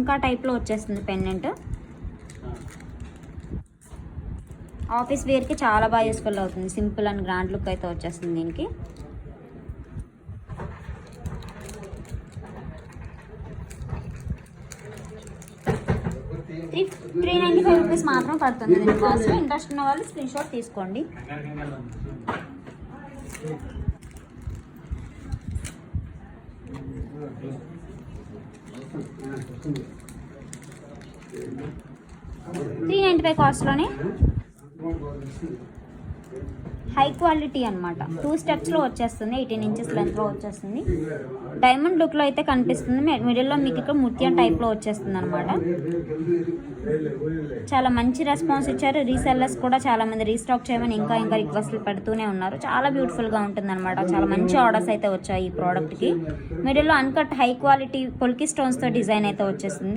ఇంకా టైప్లో వచ్చేస్తుంది పెండెంట్. ఆఫీస్ వేర్కి చాలా బాగా యూస్ఫుల్ అవుతుంది. సింపుల్ అండ్ గ్రాండ్ లుక్ అయితే వచ్చేస్తుంది దీనికి. ₹395 మాత్రం పడుతుంది దీని కాస్ట్. ఇంట్రెస్ట్ ఉన్న వాళ్ళు స్క్రీన్ షాట్ తీసుకోండి. $395 కాస్ట్లోనే హై క్వాలిటీ అనమాట. 2 స్టెప్స్లో వచ్చేస్తుంది. 18 ఇంచెస్ లెంత్లో వచ్చేస్తుంది. డైమండ్ లుక్లో అయితే కనిపిస్తుంది. మిడిల్లో మీకు ఇక్కడ ముత్యం టైప్లో వచ్చేస్తుంది అనమాట. చాలా మంచి రెస్పాన్స్ ఇచ్చారు. రీసెల్లర్స్ కూడా చాలామంది రీస్టాక్ చేయమని ఇంకా రిక్వెస్ట్లు పెడుతూనే ఉన్నారు. చాలా బ్యూటిఫుల్గా ఉంటుంది అనమాట. చాలా మంచి ఆర్డర్స్ అయితే వచ్చాయి ఈ ప్రోడక్ట్కి. మిడిల్లో అన్కట్ హై క్వాలిటీ పొల్కి స్టోన్స్తో డిజైన్ అయితే వచ్చేస్తుంది.